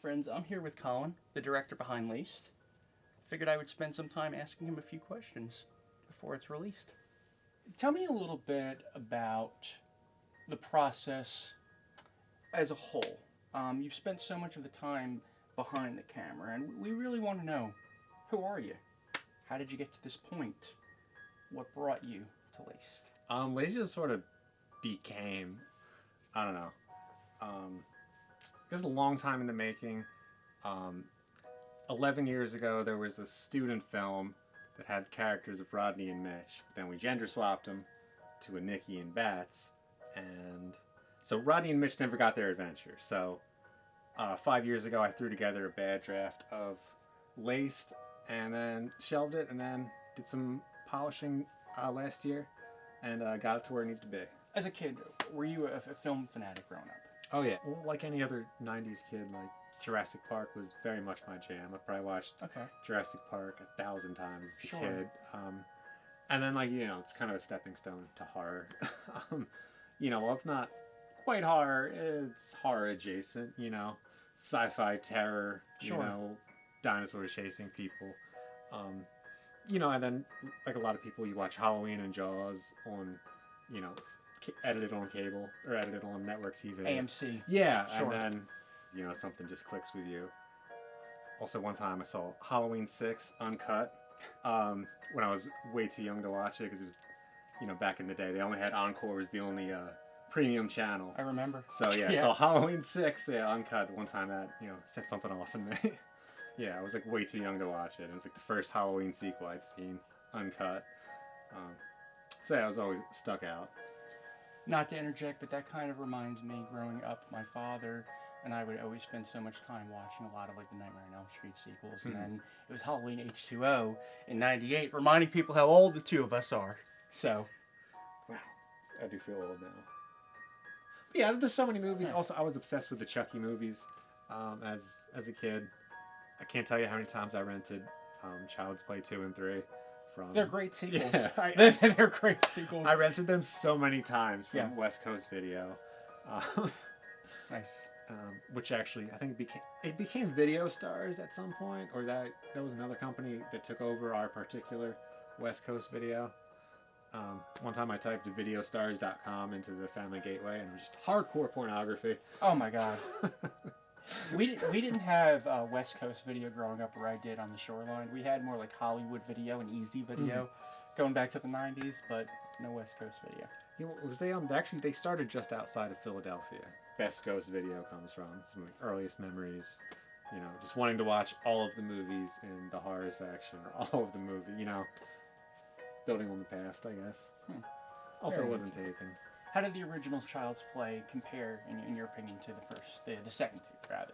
friends. I'm here with Colin, the director behind LACED. Figured I would spend some time asking him a few questions before it's released. Tell me a little bit about the process as a whole. You've spent so much of the time behind the camera, and we really want to know, who are you? How did you get to this point? What brought you to LACED? LACED just sort of became, I don't know, this is a long time in the making. 11 years ago, there was a student film that had characters of Rodney and Mitch. Then we gender swapped them to a Nikki and Bats. And so Rodney and Mitch never got their adventure. So 5 years ago, I threw together a bad draft of LACED and then shelved it and then did some polishing last year and got it to where it needed to be. As a kid, were you a film fanatic growing up? Oh yeah, well, like any other 90s kid, like Jurassic Park was very much my jam. I probably watched Jurassic Park 1,000 times as a kid. And then, like, you know, it's kind of a stepping stone to horror. You know, well, it's not quite horror, it's horror adjacent, you know, sci-fi terror, you know, dinosaurs chasing people. You know, and then, like a lot of people, you watch Halloween and Jaws on, you know, edited on cable or edited on network TV. AMC. Yeah, and then, you know, something just clicks with you. Also, one time I saw Halloween 6 uncut when I was way too young to watch it because it was, you know, back in the day they only had Encore was the only premium channel. I remember. So yeah, so Halloween 6, uncut. One time that, you know, set something off in me. Yeah, I was like way too young to watch it. It was like the first Halloween sequel I'd seen uncut. So yeah, I was always stuck out. Not to interject, but that kind of reminds me, growing up, my father and I would always spend so much time watching a lot of like the Nightmare on Elm Street sequels, and then it was Halloween H2O in '98, reminding people how old the two of us are. So, wow, I do feel old now. But yeah, there's so many movies. Also, I was obsessed with the Chucky movies as a kid. I can't tell you how many times I rented Child's Play 2 and 3. They're great sequels. Yeah, they're great sequels. I rented them so many times from West Coast Video. Nice. Which actually, I think it became Video Stars at some point, or that was another company that took over our particular West Coast Video. One time I typed videostars.com into the Family Gateway, and it was just hardcore pornography. Oh my god. We didn't have West Coast Video growing up where I did on the Shoreline. We had more like Hollywood Video and Easy Video going back to the 90s, but no West Coast Video. You know, was they actually they started just outside of Philadelphia. West Coast Video comes from some of the earliest memories. You know, just wanting to watch all of the movies in the horror section, or all of the movie. You know, building on the past, I guess. Also, it wasn't taken. How did the original Child's Play compare, in your opinion, to the second two, rather?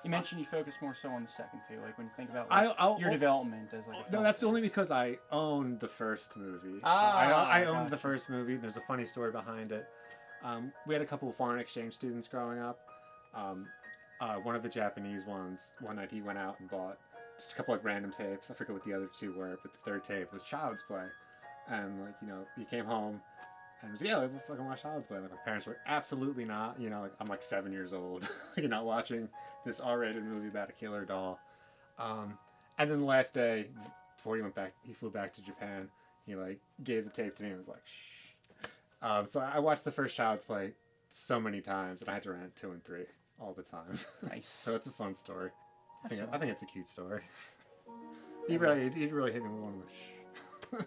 You mentioned you focus more so on the second two, like when you think about like, your development as like a film. No, that's only because I owned the first movie. I owned the first movie. There's a funny story behind it. We had a couple of foreign exchange students growing up. One of the Japanese ones, one night he went out and bought just a couple like random tapes. I forget what the other two were, but the third tape was Child's Play. And like, you know, he came home and was like, yeah, let's fucking watch Child's Play. Like, my parents were absolutely not. You know, like, I'm like 7 years old. You're not watching this R-rated movie about a killer doll. And then the last day, before he flew back to Japan, he like gave the tape to me and was like, shh. So I watched the first Child's Play so many times, and I had to rent 2 and 3 all the time. Nice. So it's a fun story. I think it's a cute story. He really hit me with one of the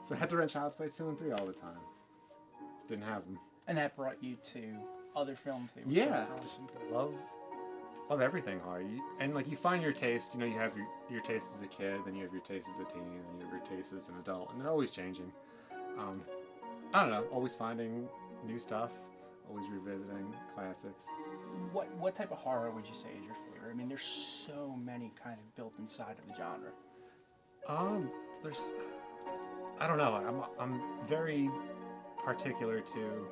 so I had to rent Child's Play 2 and 3 all the time. Didn't have them. And that brought you to other films that just love everything horror. And like you find your taste, you know, you have your taste as a kid, then you have your taste as a teen, and you have your taste as an adult, and they're always changing. I don't know, always finding new stuff, always revisiting classics. What type of horror would you say is your favorite? I mean, there's so many kind of built inside of the genre. I don't know. I'm very particular to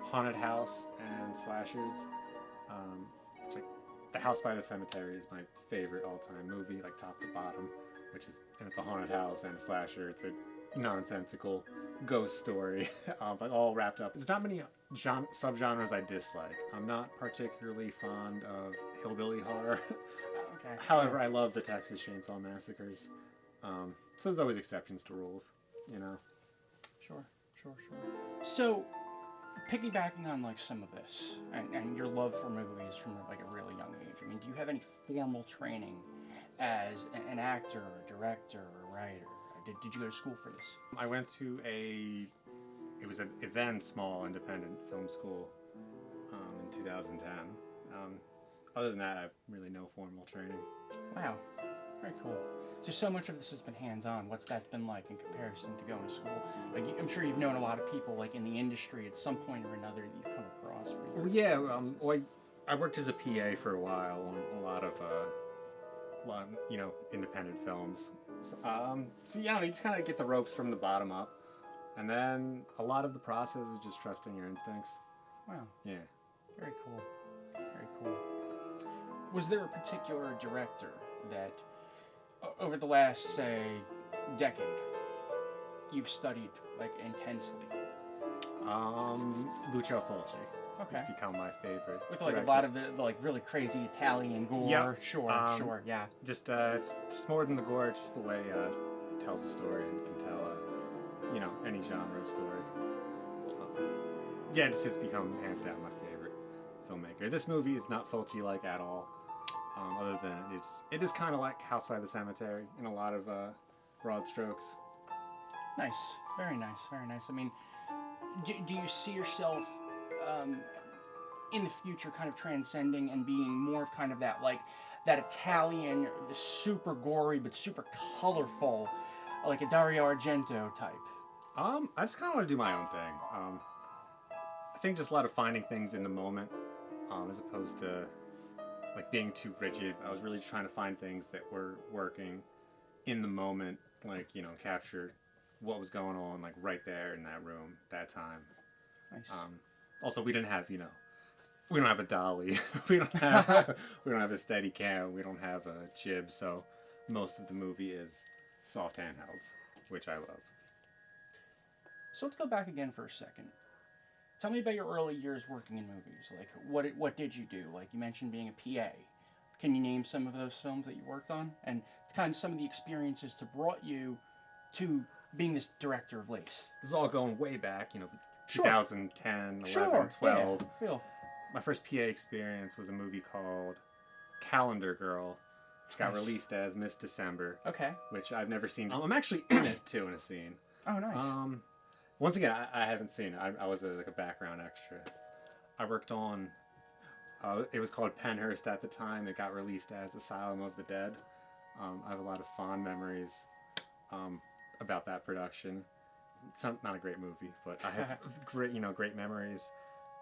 haunted house and slashers. It's like The House by the Cemetery is my favorite all-time movie, like top to bottom. And it's a haunted house and a slasher. It's a nonsensical ghost story, like all wrapped up. There's not many subgenres I dislike. I'm not particularly fond of hillbilly horror. Okay. However, I love the Texas Chainsaw Massacres. So there's always exceptions to rules, you know. Sure. So, piggybacking on like some of this, and your love for movies from like a really young age. I mean, do you have any formal training as an actor, or director, or writer? Did you go to school for this? I went to it was an event, small independent film school in 2010. Other than that, I have really no formal training. Wow, very cool. So much of this has been hands-on. What's that been like in comparison to going to school? Like, I'm sure you've known a lot of people like in the industry at some point or another that you've come across. Well, yeah, I worked as a PA for a while on a lot of independent films. So you just kind of get the ropes from the bottom up, and then a lot of the process is just trusting your instincts. Wow. Yeah. Very cool. Very cool. Was there a particular director that, over the last, say, decade, you've studied, like, intensely? Lucio Fulci. Okay. It's become my favorite. With, like, director. a lot of the like, really crazy Italian gore. Yeah. Sure, yeah. Just, it's just more than the gore, it's just the way it tells a story and can tell, any genre of story. It's just become, hands down, my favorite filmmaker. This movie is not Fulci-like at all. Other than it is kind of like House by the Cemetery in a lot of broad strokes. Nice, very nice, very nice. I mean, do you see yourself in the future kind of transcending and being more of kind of that Italian, super gory but super colorful, like a Dario Argento type? I just kind of want to do my own thing. I think just a lot of finding things in the moment, as opposed to like being too rigid. I was really trying to find things that were working in the moment, like, capture what was going on, like right there in that room, that time. Nice. Also, we didn't have, we don't have a dolly. we don't have a steady cam. We don't have a jib. So most of the movie is soft handhelds, which I love. So let's go back again for a second. Tell me about your early years working in movies. Like, what did you do? Like, you mentioned being a PA. Can you name some of those films that you worked on? And kind of some of the experiences that brought you to being this director of LACED. This is all going way back, Sure. 2010, 11, Sure. 12. Yeah. My first PA experience was a movie called Calendar Girl, which got released as Miss December. Okay. Which I've never seen. I'm actually in it, too, in a scene. Oh, nice. Once again, I haven't seen it. I was like a background extra. I worked on, it was called Penhurst at the time. It got released as Asylum of the Dead. I have a lot of fond memories about that production. It's not a great movie, but I have great memories.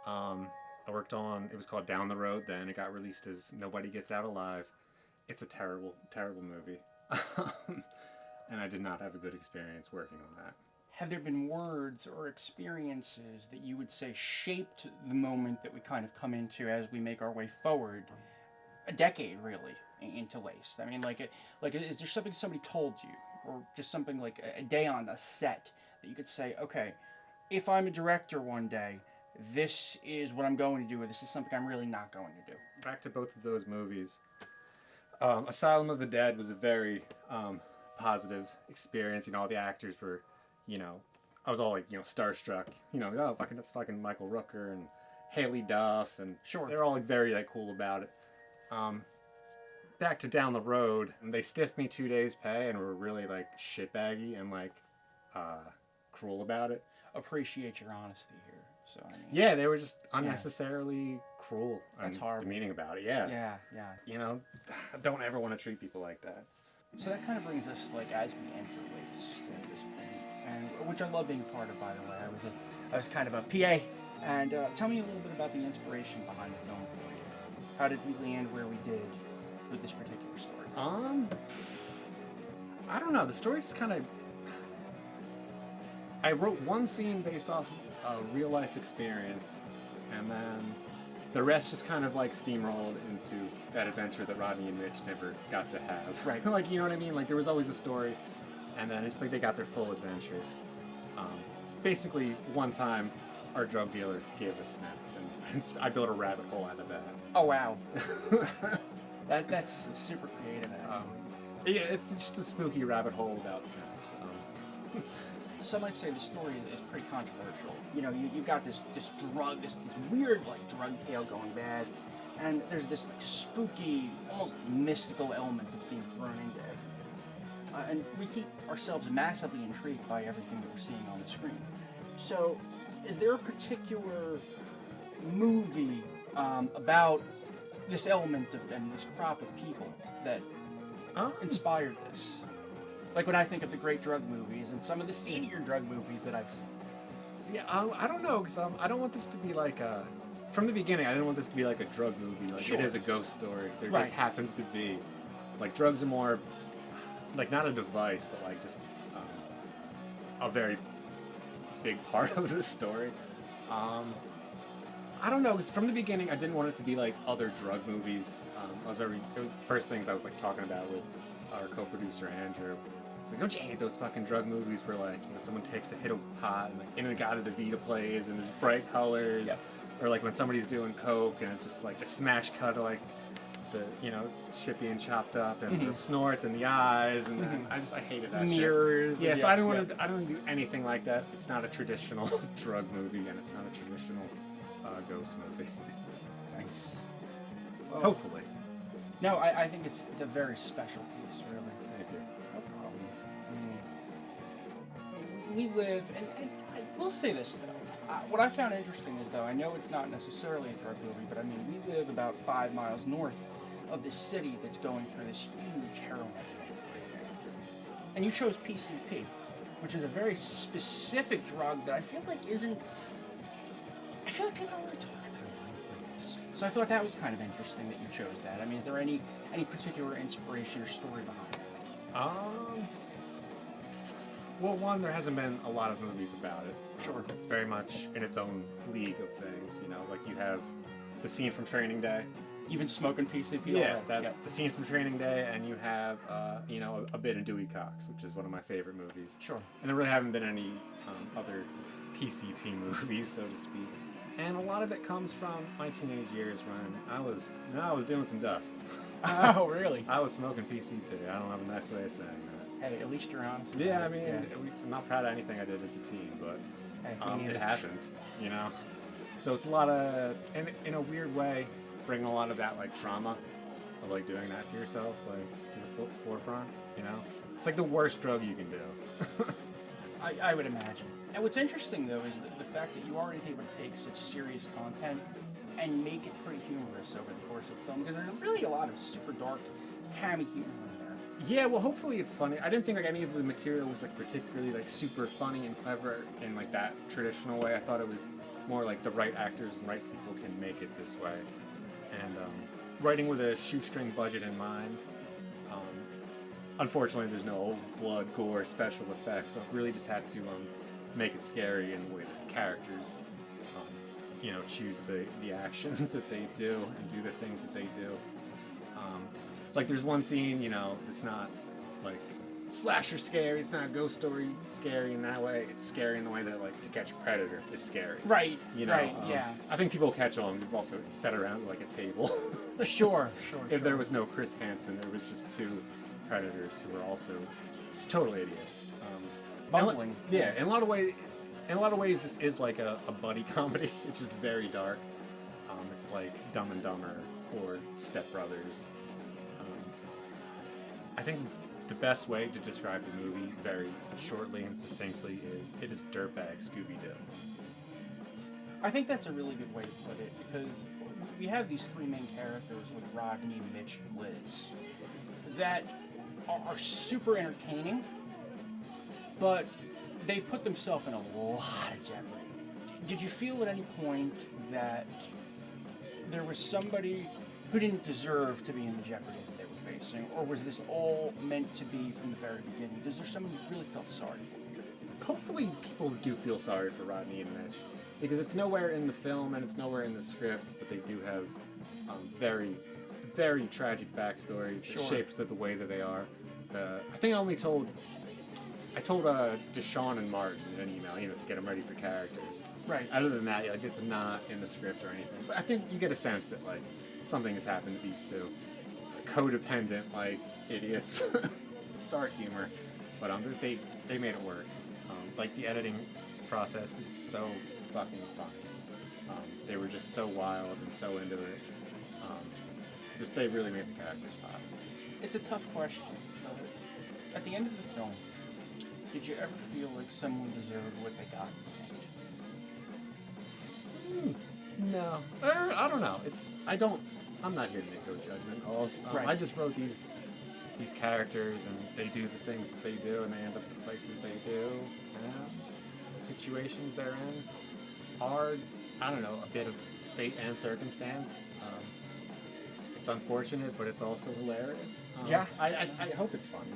I worked on, it was called Down the Road then. It got released as Nobody Gets Out Alive. It's a terrible, terrible movie. And I did not have a good experience working on that. Have there been words or experiences that you would say shaped the moment that we kind of come into as we make our way forward? A decade, really, into LACED. I mean, is there something somebody told you, or just something like a day on the set that you could say, okay, if I'm a director one day, this is what I'm going to do, or this is something I'm really not going to do? Back to both of those movies. Asylum of the Dead was a very positive experience. All the actors were, I was all like, starstruck. That's fucking Michael Rooker and Haley Duff, and sure, they're all like very cool about it. Back to Down the Road, and they stiffed me 2 days' pay and were really like shitbaggy and cruel about it. Appreciate your honesty here. So I mean, yeah, they were just unnecessarily cruel and demeaning about it. Yeah. I don't ever want to treat people like that. So that kind of brings us, as we enter LACED at this point, and which I love being a part of, by the way. I was kind of a PA, and tell me a little bit about the inspiration behind the film for you. How did we land where we did with this particular story? I don't know. The story just kind of. I wrote one scene based off a real life experience, and then the rest just kind of steamrolled into that adventure that Rodney and Mitch never got to have. Right. You know what I mean? There was always a story, and then it's they got their full adventure. Basically, one time, our drug dealer gave us snacks, and I built a rabbit hole out of that. Oh wow. That's super creative. Actually. Yeah, it's just a spooky rabbit hole without snacks. Some might say the story is pretty controversial. You know, you've got this drug, this weird like drug tale going bad, and there's this like, spooky, almost mystical element that's being thrown into everything. And we keep ourselves massively intrigued by everything that we're seeing on the screen. So, is there a particular movie about this element and this crop of people that inspired this? Like when I think of the great drug movies and some of the seedier drug movies that I've seen. See, I don't know, because I don't want this to be like a... From the beginning, I didn't want this to be like a drug movie. Like, it is a ghost story. There just happens to be. Like, drugs are more... Like, not a device, but like just a very big part of the story. I don't know, because from the beginning, I didn't want it to be like other drug movies. It was the first things I was like talking about with our co-producer Andrew. It's like, don't you hate those fucking drug movies where like, you know, someone takes a hit of pot and like In-A-Gadda-Da-Vida plays and there's bright colors, or like when somebody's doing coke and it's just like a smash cut of like the, you know, shit being chopped up and the snort and the eyes and then I hated that mirrors. shit. Yeah, so I don't want to do anything like that. It's not a traditional drug movie and it's not a traditional ghost movie. Nice. Well, hopefully. No, I think it's a very special piece, really. Thank you. No problem. We live, and I will say this, though. What I found interesting is, though, I know it's not necessarily a drug movie, but I mean, we live about 5 miles north of this city that's going through this huge heroin epidemic. And you chose PCP, which is a very specific drug that I feel like isn't... I feel like people don't really talk about it. So I thought that was kind of interesting that you chose that. I mean, is there any particular inspiration or story behind it? Well, one, there hasn't been a lot of movies about it. Sure. It's very much in its own league of things, you know, like you have the scene from Training Day. You've been smoking PCP? Yeah, that's the scene from Training Day, and you have, you know, a bit of Dewey Cox, which is one of my favorite movies. Sure. And there really haven't been any other PCP movies, so to speak. And a lot of it comes from my teenage years when I was doing some dust. Oh, really? I was smoking PCP. I don't have a nice way of saying that. Hey, at least you're honest. Yeah, I mean, I'm not proud of anything I did as a teen, but it happened, you know? So it's a lot of, in a weird way, bring a lot of that, like, trauma of, like, doing that to yourself, like, to the forefront, you know? It's like the worst drug you can do. I would imagine. And what's interesting, though, is the fact that you are able to take such serious content and make it pretty humorous over the course of the film, because there's really a lot of super dark, hammy humor in there. Yeah, well, hopefully it's funny. I didn't think like any of the material was like particularly like super funny and clever in like that traditional way. I thought it was more like the right actors and right people can make it this way. And writing with a shoestring budget in mind. Unfortunately, there's no old blood, gore, special effects, so I really just had to make it scary in the way that characters, you know, choose the actions that they do and do the things that they do. Like there's one scene, you know, that's not like slasher scary, it's not a ghost story scary in that way, it's scary in the way that like To Catch a Predator is scary. Right, you know, right, yeah. I think people catch on because it's set around like a table. Sure. If there was no Chris Hansen, there was just two predators who were also total idiots. Bumbling. Yeah, in a lot of ways, this is like a buddy comedy, which is very dark. It's like Dumb and Dumber or Step Brothers. I think the best way to describe the movie very shortly and succinctly is it is DIRTBAG Scooby-Doo. I think that's a really good way to put it, because we have these three main characters with Rodney, Mitch, and Liz that are super entertaining, but they've put themselves in a lot of jeopardy. Did you feel at any point that there was somebody who didn't deserve to be in the jeopardy that they were facing, or was this all meant to be from the very beginning? Is there someone who really felt sorry for you? Hopefully people do feel sorry for Rodney and Mitch, because it's nowhere in the film and it's nowhere in the scripts, but they do have very, very tragic backstories that shaped the way that they are. I think I told Deshaun and Martin in an email, you know, to get them ready for characters. Right. Other than that, like, it's not in the script or anything. But I think you get a sense that, like, something has happened to these two codependent, like, idiots. It's dark humor, but they made it work. Like, the editing process is so fucking funny. They were just so wild and so into it. Just they really made the characters pop. It's a tough question. At the end of the film, did you ever feel like someone deserved what they got? No. I don't know. I'm not here to make those judgment calls. Right. I just wrote these characters, and they do the things that they do, and they end up the places they do. The situations they're in are, I don't know, a bit of fate and circumstance. It's unfortunate, but it's also hilarious. Yeah. I hope it's funny.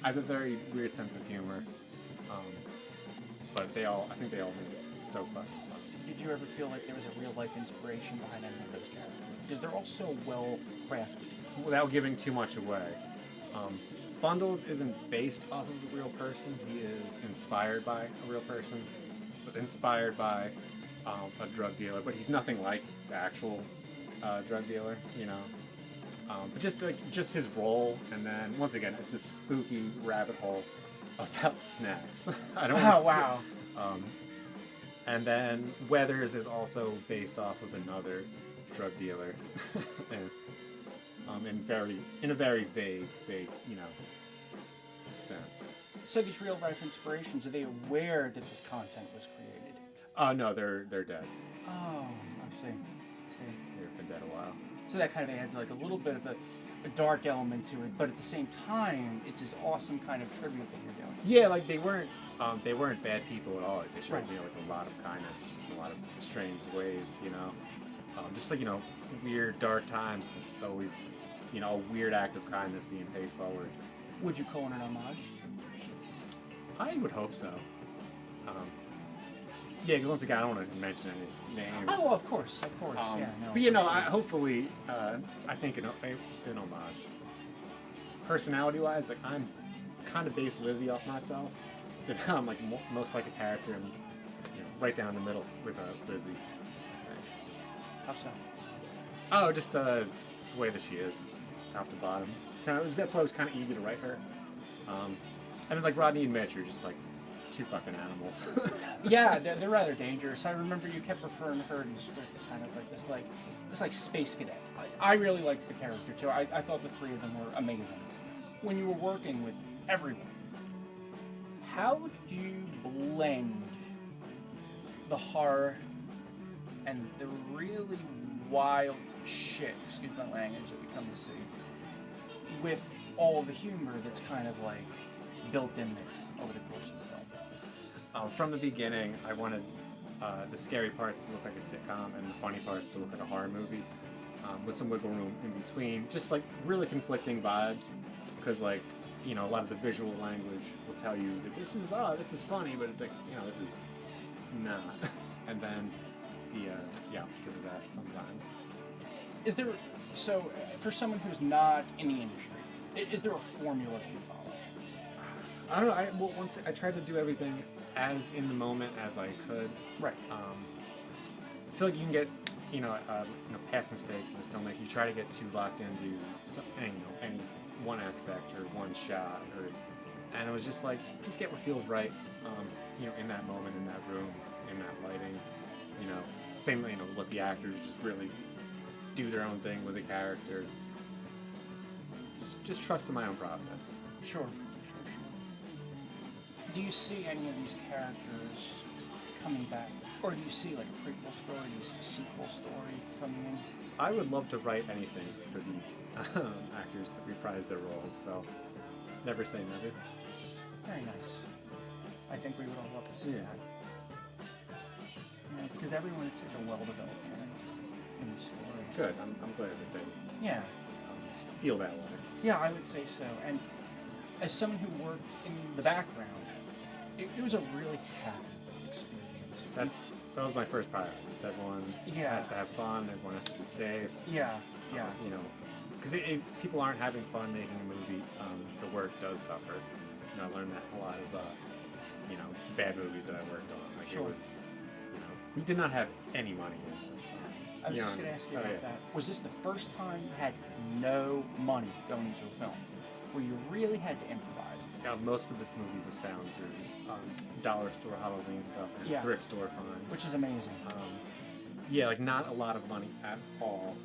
I have a very weird sense of humor, but I think they all make it so fucking fun. Did you ever feel like there was a real life inspiration behind any of those characters? Because they're all so well crafted. Without giving too much away, Bundles isn't based off of a real person. He is inspired by a real person, but inspired by a drug dealer. But he's nothing like the actual drug dealer, you know. But just his role, and then once again, it's a spooky rabbit hole about snacks. I don't. Oh wow. And then Weathers is also based off of another drug dealer, and in a very vague, you know, sense. So these real life inspirations, are they aware that this content was created? No, they're dead. Oh, I see. They've been dead a while. So that kind of adds like a little bit of a dark element to it, but at the same time, it's this awesome kind of tribute that you're doing. Yeah, like they weren't bad people at all. Like, they showed Right. me like a lot of kindness, just in a lot of strange ways, you know. Just like, you know, weird dark times. It's always, you know, a weird act of kindness being paid forward. Would you call it an homage? I would hope so. Yeah, because once again, I don't want to mention any names. Oh, of course. Yeah, no, but you know, for sure. hopefully, I think an homage. Personality-wise, like I'm kind of based Lizzie off myself. But I'm like most like a character, and you know, right down the middle with Lizzie. I think. How so? Oh, just the way that she is, just top to bottom. That's why it was kind of easy to write her. And then like Rodney and Mitch are just like two fucking animals. Yeah, they're rather dangerous. I remember you kept referring to her in the script as kind of like this like space cadet. I really liked the character too. I thought the three of them were amazing. When you were working with everyone, how did you blend the horror and the really wild shit, excuse my language, that we come to see, with all the humor that's kind of like built in there over the course of the film? From the beginning, I wanted the scary parts to look like a sitcom and the funny parts to look like a horror movie, with some wiggle room in between. Just like really conflicting vibes, because like, you know, a lot of the visual language will tell you that this is funny, but it's, you know, this is not. And then the opposite of that sometimes. Is there, so for someone who's not in the industry, is there a formula that you follow? I don't know. Once I tried to do everything as in the moment as I could. Right. I feel like you can get, you know, past mistakes as a filmmaker. You try to get too locked into any one aspect or one shot, and it was just like, just get what feels right, you know, in that moment, in that room, in that lighting, you know. Same, you know, let the actors just really do their own thing with the character. Just trust in my own process. Sure. Do you see any of these characters coming back? Or do you see like a prequel story, do you see a sequel story coming in? I would love to write anything for these actors to reprise their roles, so never say never. Very nice. I think we would all love to see that. Yeah, because everyone is such a well-developed character in the story. Good. I'm glad that they feel that way. Yeah, I would say so. And as someone who worked in the background, it was a really happy experience. That was my first priority. Just everyone has to have fun. Everyone has to be safe. Yeah. You know, because if people aren't having fun making a movie, the work does suffer. You know, I learned that in a lot of you know, bad movies that I worked on. Like Sure. We did not have any money in this. I was just going to ask you about that. Was this the first time you had no money going into a film, where you really had to improvise? Yeah, most of this movie was found through dollar store Halloween stuff and thrift store finds. Which is amazing. Yeah, like not a lot of money at all.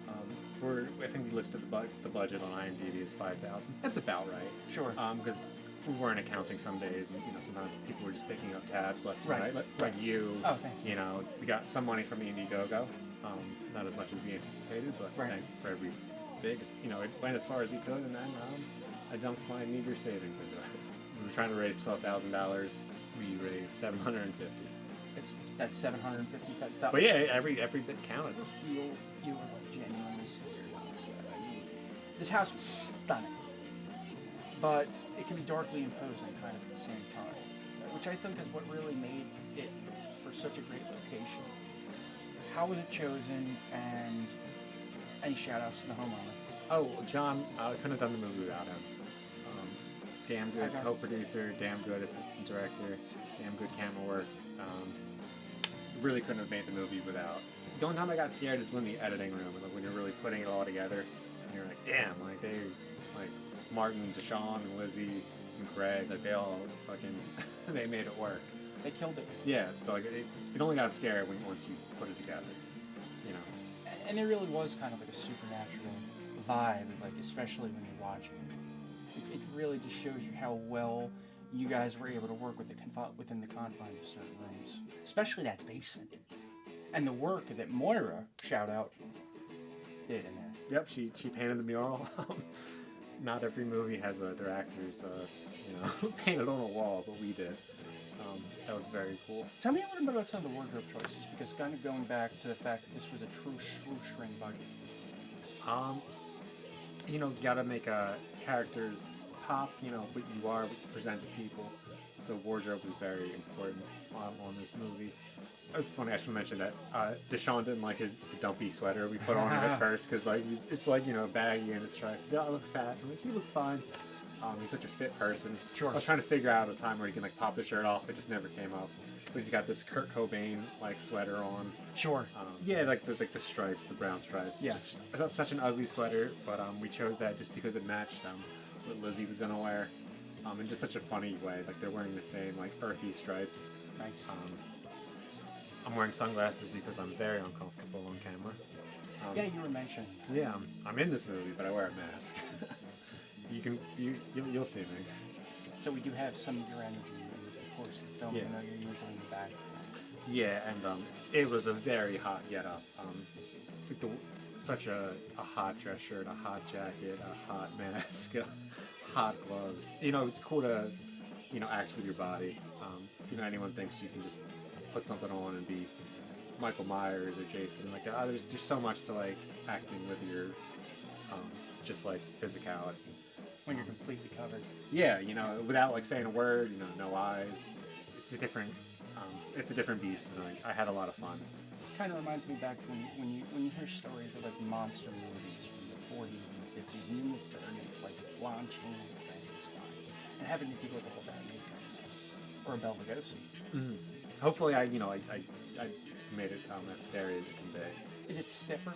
I think we listed the budget on IMDb as $5,000. That's about right. Sure. Because we weren't accounting some days, and sometimes people were just picking up tabs left and right. Like you. Oh, thanks. We got some money from the Indiegogo. Not as much as we anticipated, but thank for every big. It went as far as we could, and then I dumped my meager savings into it. We were trying to raise $12,000. We raised $750. That's $750. But yeah, every bit counted. You were like genuinely scared on set. I mean, this house was stunning, but it can be darkly imposing kind of at the same time, which I think is what really made it for such a great location. How was it chosen, and any shout-outs to the homeowner? Oh, John, I couldn't have done the movie without him. Damn good co-producer, damn good assistant director, damn good camera work. Really couldn't have made the movie without. The only time I got scared is when the editing room, and when you're really putting it all together, and you're like, damn, Martin, Deshaun, and Lizzie, and Greg, they all fucking, they made it work. They killed it. Yeah, so it only got scary once you put it together, And it really was kind of like a supernatural vibe, especially when you're watching it. It really just shows you how well you guys were able to work within the confines of certain rooms, especially that basement, and the work that Moira, shout out, did in there. Yep, she painted the mural. Not every movie has their actors, painted on a wall, but we did. That was very cool. Tell me a little bit about some of the wardrobe choices, because kind of going back to the fact that this was a true shoestring budget. You gotta make characters pop, what you are, what you present to people. So wardrobe was very important on this movie. It's funny, I should mention that Deshaun didn't like the dumpy sweater we put on him at first, because it's baggy and it's stripes. He said, I look fat. I'm like, you look fine. He's such a fit person. Sure. I was trying to figure out a time where he can pop the shirt off. It just never came up. But he's got this Kurt Cobain sweater on. Sure. Yeah, the stripes, the brown stripes. Yes. Just such an ugly sweater, but we chose that just because it matched what Lizzie was gonna wear. In just such a funny way. They're wearing the same earthy stripes. Nice. I'm wearing sunglasses because I'm very uncomfortable on camera. Yeah, you were mentioning. Yeah, I'm in this movie, but I wear a mask. You'll see me. So we do have some of your energy in the course of the film. Yeah. You're usually in the back. Yeah, and it was a very hot get-up. Such a hot dress shirt, a hot jacket, a hot mask, hot gloves. It's cool to act with your body. Anyone thinks you can just put something on and be Michael Myers or Jason. There's so much to acting with your just physicality. When you're completely covered. Yeah, without saying a word, no eyes. It's a different beast, and I had a lot of fun. Kind of reminds me back to when you hear stories of monster movies from the 40s and the 50s, and even the 30s, like Lon Chaney and Frankenstein, and having to deal with the whole bad makeup, or a Bela Lugosi. Mm-hmm. Hopefully, I made it as scary as it can be. Is it stiffer?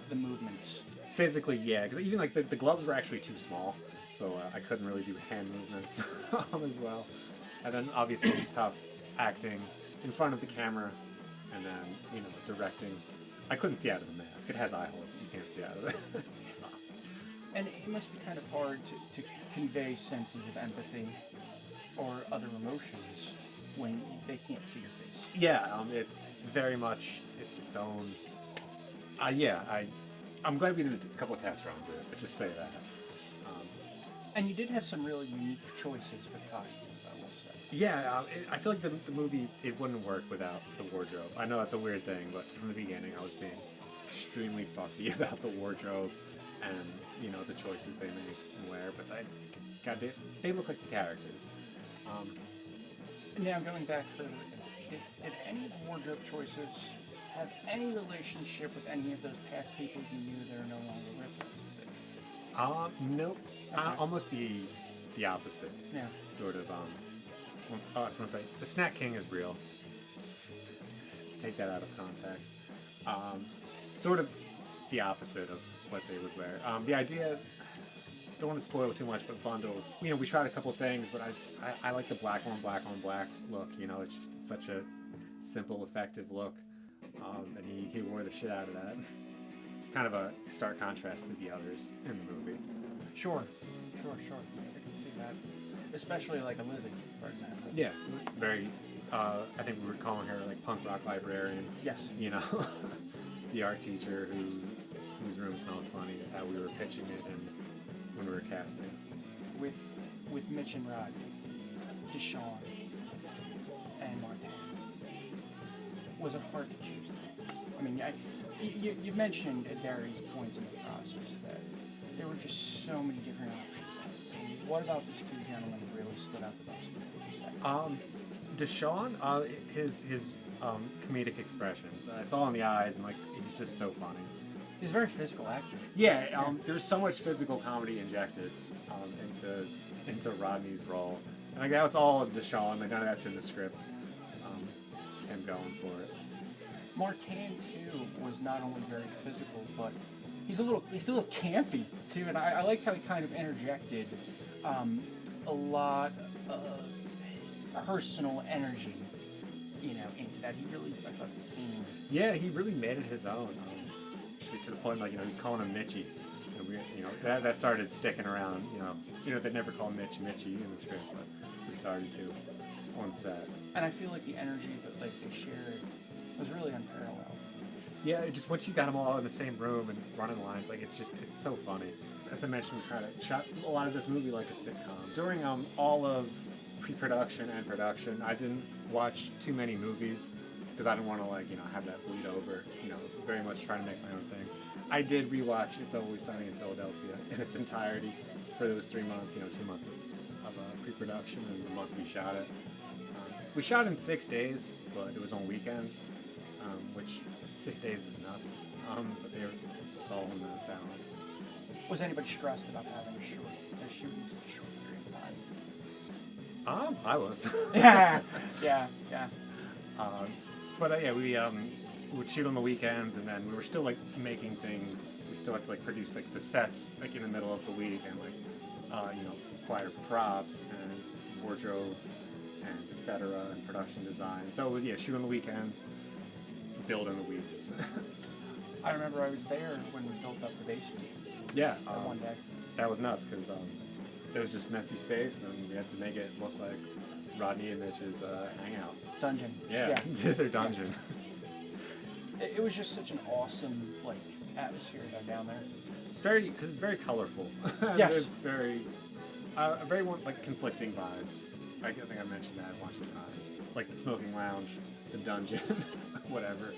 The movements? Physically, yeah, because even the gloves were actually too small, so I couldn't really do hand movements as well. And then obviously it's tough acting in front of the camera, and then directing. I couldn't see out of the mask. It has eye holes, but you can't see out of it. And it must be kind of hard to convey senses of empathy or other emotions when they can't see your face. Yeah, it's very much its own. I'm glad we did a couple of test runs of it. Let's just say that. And you did have some really unique choices for the costumes, I will say. Yeah, I feel like the movie, it wouldn't work without the wardrobe. I know it's a weird thing, but from the beginning I was being extremely fussy about the wardrobe and the choices they make and wear. But they look like the characters. Now going back further, did any of the wardrobe choices have any relationship with any of those past people you knew that are no longer with us? Nope. Okay. Almost the opposite. Yeah. Sort of. I was going to say the Snack King is real. take that out of context. Sort of the opposite of what they would wear. The idea, don't want to spoil too much, but bundles. You know, we tried a couple things, but I like the black on black look. You know, it's just such a simple, effective look, and he wore the shit out of that. Kind of a stark contrast to the others in the movie. Sure. I can see that, especially like a Lizzie, for example. Yeah, very. I think we were calling her like punk rock librarian. Yes. You know, the art teacher whose room smells funny is how we were pitching it and when we were casting. With Mitch and Rod, Deshaun, and Martin, was it hard to choose them? I mean, you mentioned at various points in the process that there were just so many different options. What about these two gentlemen really stood out the most? Deshaun, his comedic expressions. It's all in the eyes, and like he's just so funny. He's a very physical actor. Yeah, there's so much physical comedy injected into Rodney's role, and like that was all Deshaun. Like none of that's in the script. Just him going for it. Martin too was not only very physical, but he's a little campy too, and I liked how he kind of interjected a lot of personal energy, you know, into that. He really, I thought, became. Yeah, he really made it his own. To the point, like, you know, he's calling him Mitchie. And we, you know, that started sticking around. You know, they never called Mitch Mitchie in the script, but we started to on set. And I feel like the energy that like they shared was really unparalleled. Yeah, it just once you got them all in the same room and running lines, like it's so funny. As I mentioned, we shot a lot of this movie like a sitcom. During all of pre-production and production, I didn't watch too many movies because I didn't want to, like, you know, have that bleed over. You know, very much trying to make my own thing. I did rewatch It's Always Sunny in Philadelphia in its entirety for those 3 months. You know, 2 months of pre-production and the month we shot it. We shot in 6 days, but it was on weekends, which 6 days is nuts. But it's all in the town. Was anybody stressed about having to shoot in such a short period of time? I was. Yeah. But yeah, we would shoot on the weekends, and then we were still like making things. We still had to like produce like the sets like in the middle of the week, and like you know, acquire props and wardrobe and etc. and production design. So it was shoot on the weekends, build in the weeks. I remember I was there when we built up the basement. Yeah, one day. That was nuts because there was just an empty space, and we had to make it look like Rodney and Mitch's hangout. Dungeon. Yeah. Their dungeon. Yeah. It was just such an awesome like atmosphere down there. It's very colorful. Yes. It's very like conflicting vibes. I think I mentioned that a bunch of times. Like the smoking lounge, the dungeon, whatever.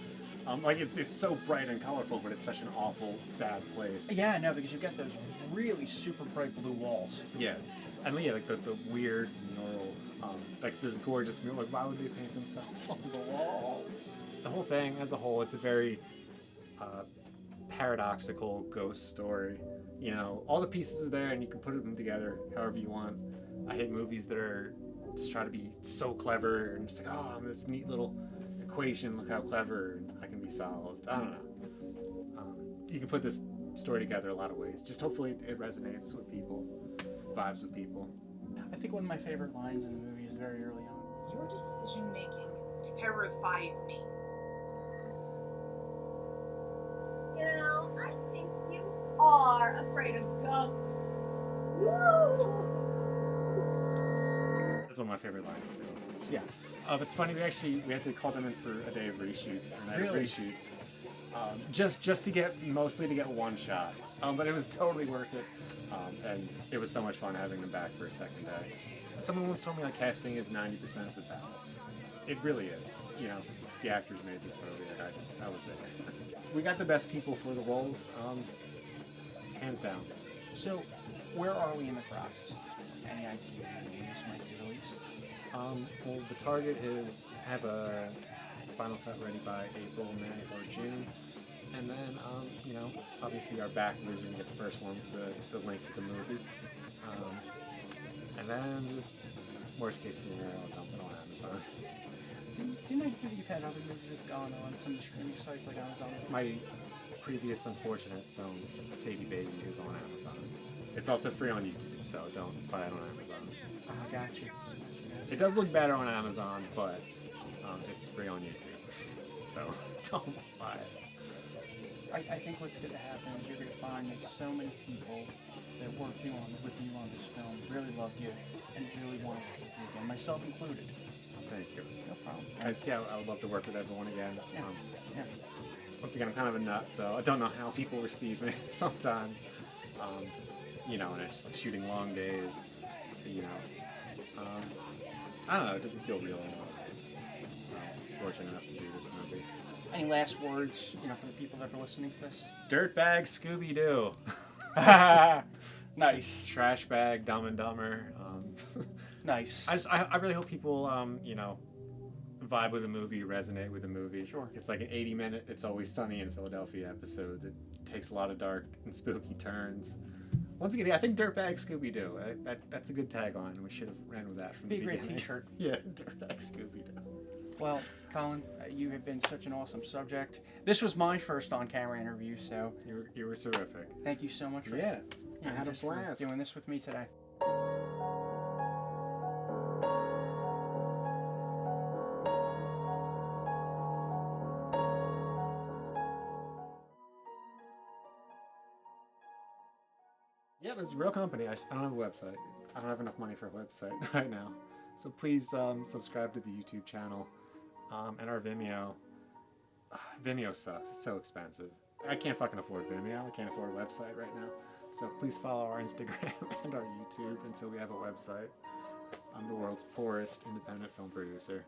Like it's so bright and colorful, but it's such an awful, sad place. Yeah, no, because you've got those really super bright blue walls. Yeah, and yeah, like the weird mural, like this gorgeous mural. Like, why would they paint themselves on the wall? The whole thing, as a whole, it's a very paradoxical ghost story. You know, all the pieces are there, and you can put them together however you want. I hate movies that are just try to be so clever and just like, oh, I'm this neat little equation. Look how clever I can be solved. I don't know. You can put this story together a lot of ways. Just hopefully it resonates with people, vibes with people. I think one of my favorite lines in the movie is very early on. Your decision making terrifies me. You know, I think you are afraid of ghosts. Woo! That's one of my favorite lines too. Yeah. It's funny, we had to call them in for a day of reshoots, a night Really? of reshoots, just to get one shot. But it was totally worth it, and it was so much fun having them back for a second day. Someone once told me like casting is 90% of the battle. It really is. You know, it's the actors made this movie. Like I was there. We got the best people for the roles, hands down. So, where are we in the process? Any idea when this might be released? Well, the target is have a final cut ready by April, May, or June. And then, you know, obviously our backers are going to get the first ones to link to the movie. And then just worst case scenario, I'll dump it on Amazon. Didn't I hear that you've had other movies that have gone on some of the streaming sites like Amazon? My previous unfortunate film, Sadie Baby, is on Amazon. It's also free on YouTube, so don't buy it on Amazon. Oh, I got you. It does look better on Amazon, but it's free on YouTube, so don't buy it. I think what's going to happen is you're going to find that so many people that worked with you on this film really loved you and really want to work with you again, myself included. Thank you. No problem. I would love to work with everyone again. Yeah. Yeah. Once again, I'm kind of a nut, so I don't know how people receive me sometimes. You know, and it's just like shooting long days. You know, I don't know. It doesn't feel real anymore. I was fortunate enough to do this movie. Any last words, you know, for the people that are listening to this? Dirtbag Scooby-Doo. Nice. Trash bag, Dumb and Dumber. Nice. I really hope people, you know, vibe with the movie, resonate with the movie. Sure. It's like an 80-minute It's Always Sunny in Philadelphia episode that takes a lot of dark and spooky turns. Once again, I think Dirtbag Scooby-Doo. That's a good tagline. We should have ran with that from the beginning. Be a great t-shirt. Yeah, Dirtbag Scooby-Doo. Well, Colin, you have been such an awesome subject. This was my first on-camera interview, so You were terrific. thank you so much for I had a just for blast. doing this with me today. Yeah, that's a real company. I don't have a website. I don't have enough money for a website right now. So please subscribe to the YouTube channel and our Vimeo. Vimeo sucks. It's so expensive. I can't fucking afford Vimeo. I can't afford a website right now. So please follow our Instagram and our YouTube until we have a website. I'm the world's poorest independent film producer.